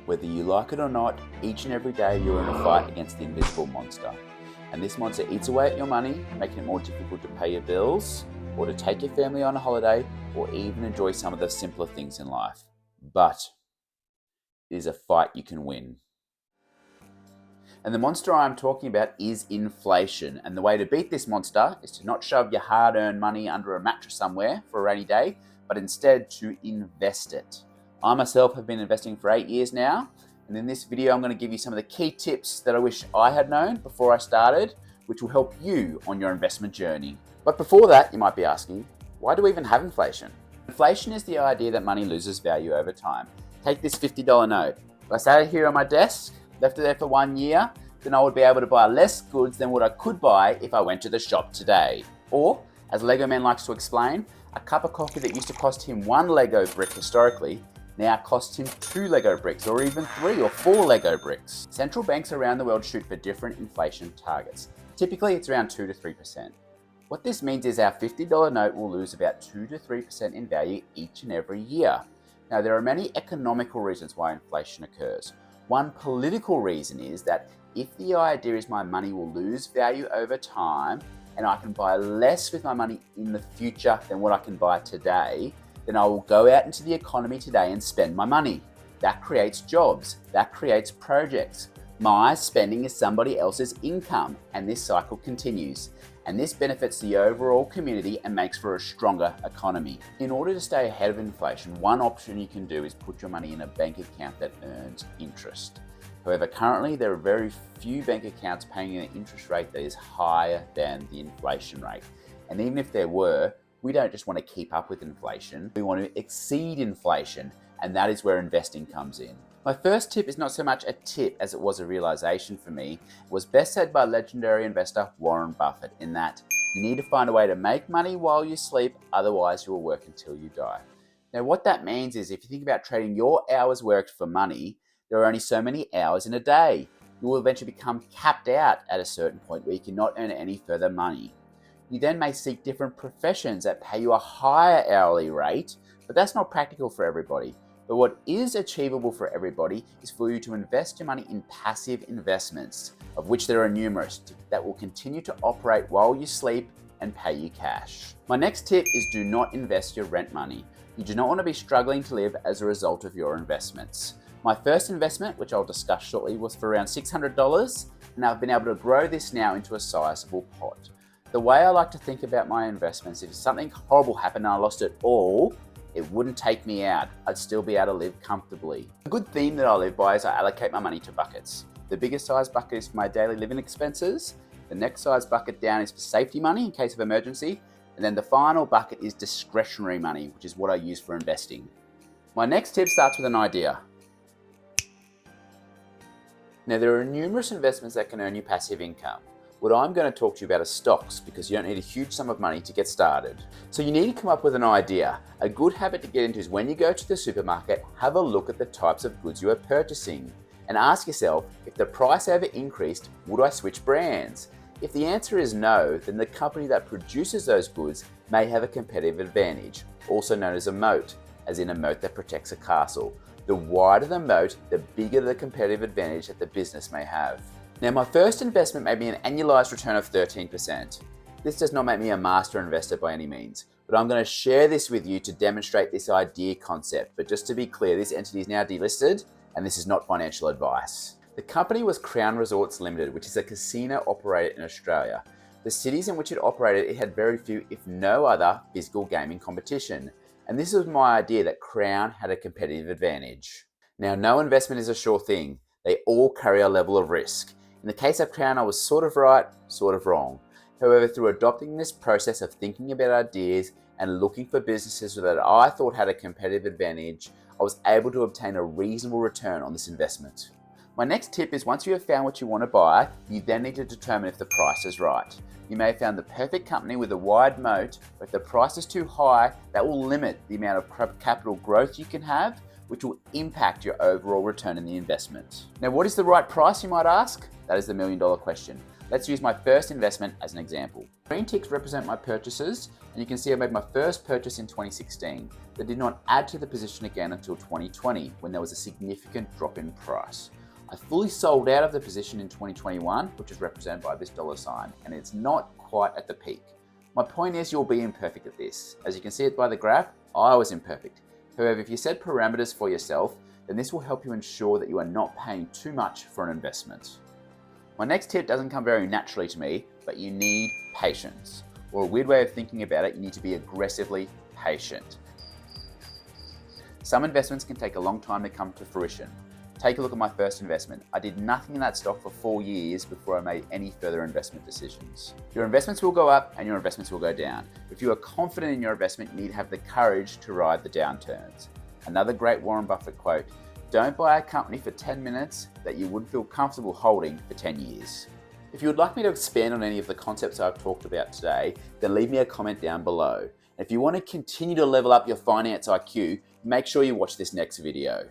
Whether you like it or not, each and every day you're in a fight against the invisible monster. And this monster eats away at your money, making it more difficult to pay your bills, or to take your family on a holiday, or even enjoy some of the simpler things in life. But it is a fight you can win. And the monster I'm talking about is inflation. And the way to beat this monster is to not shove your hard-earned money under a mattress somewhere for a rainy day, but instead to invest it. I myself have been investing for 8 years now, and in this video I'm going to give you some of the key tips that I wish I had known before I started, which will help you on your investment journey. But before that, you might be asking, why do we even have inflation? Inflation is the idea that money loses value over time. Take this $50 note. If I sat it here on my desk, left it there for 1 year, then I would be able to buy less goods than what I could buy if I went to the shop today. Or, as Lego Man likes to explain, a cup of coffee that used to cost him 1 Lego brick historically now costs him 2 Lego bricks, or even 3 or 4 Lego bricks. Central banks around the world shoot for different inflation targets. Typically it's around 2 to 3%. What this means is our $50 note will lose about 2 to 3% in value each and every year. Now there are many economical reasons why inflation occurs. One political reason is that if the idea is my money will lose value over time and I can buy less with my money in the future than what I can buy today, then I will go out into the economy today and spend my money. That creates jobs, that creates projects. My spending is somebody else's income, and this cycle continues. And this benefits the overall community and makes for a stronger economy. In order to stay ahead of inflation, one option you can do is put your money in a bank account that earns interest. However, currently there are very few bank accounts paying an interest rate that is higher than the inflation rate. And even if there were, we don't just want to keep up with inflation, we want to exceed inflation, and that is where investing comes in. My first tip is not so much a tip as it was a realization for me. It was best said by legendary investor Warren Buffett, in that you need to find a way to make money while you sleep, otherwise you will work until you die. Now what that means is if you think about trading your hours worked for money, there are only so many hours in a day. You will eventually become capped out at a certain point where you cannot earn any further money. You then may seek different professions that pay you a higher hourly rate, but that's not practical for everybody. But what is achievable for everybody is for you to invest your money in passive investments, of which there are numerous, that will continue to operate while you sleep and pay you cash. My next tip is do not invest your rent money. You do not want to be struggling to live as a result of your investments. My first investment, which I'll discuss shortly, was for around $600, and I've been able to grow this now into a sizable pot. The way I like to think about my investments, if something horrible happened and I lost it all, it wouldn't take me out. I'd still be able to live comfortably. A good theme that I live by is I allocate my money to buckets. The biggest size bucket is for my daily living expenses. The next size bucket down is for safety money in case of emergency. And then the final bucket is discretionary money, which is what I use for investing. My next tip starts with an idea. Now there are numerous investments that can earn you passive income. What I'm going to talk to you about is stocks, because you don't need a huge sum of money to get started. So you need to come up with an idea. A good habit to get into is when you go to the supermarket, have a look at the types of goods you are purchasing and ask yourself, if the price ever increased, would I switch brands? If the answer is no, then the company that produces those goods may have a competitive advantage, also known as a moat, as in a moat that protects a castle. The wider the moat, the bigger the competitive advantage that the business may have. Now my first investment made me an annualized return of 13%. This does not make me a master investor by any means, but I'm going to share this with you to demonstrate this idea concept. But just to be clear, this entity is now delisted and this is not financial advice. The company was Crown Resorts Limited, which is a casino operator in Australia. The cities in which it operated, it had very few, if no other, physical gaming competition. And this was my idea that Crown had a competitive advantage. Now no investment is a sure thing. They all carry a level of risk. In the case of Crown, I was sort of right, sort of wrong. However, through adopting this process of thinking about ideas and looking for businesses that I thought had a competitive advantage, I was able to obtain a reasonable return on this investment. My next tip is once you have found what you want to buy, you then need to determine if the price is right. You may have found the perfect company with a wide moat, but if the price is too high, that will limit the amount of capital growth you can have, which will impact your overall return in the investment. Now, what is the right price, you might ask? That is the million-dollar question. Let's use my first investment as an example. Green ticks represent my purchases, and you can see I made my first purchase in 2016 that did not add to the position again until 2020, when there was a significant drop in price. I fully sold out of the position in 2021, which is represented by this dollar sign, and it's not quite at the peak. My point is, you'll be imperfect at this. As you can see it by the graph, I was imperfect. However, if you set parameters for yourself, then this will help you ensure that you are not paying too much for an investment. My next tip doesn't come very naturally to me, but you need patience. Or a weird way of thinking about it, you need to be aggressively patient. Some investments can take a long time to come to fruition. Take a look at my first investment. I did nothing in that stock for 4 years before I made any further investment decisions. Your investments will go up and your investments will go down. If you are confident in your investment, you need to have the courage to ride the downturns. Another great Warren Buffett quote, "Don't buy a company for 10 minutes that you wouldn't feel comfortable holding for 10 years. If you would like me to expand on any of the concepts I've talked about today, then leave me a comment down below. And if you want to continue to level up your finance IQ, make sure you watch this next video.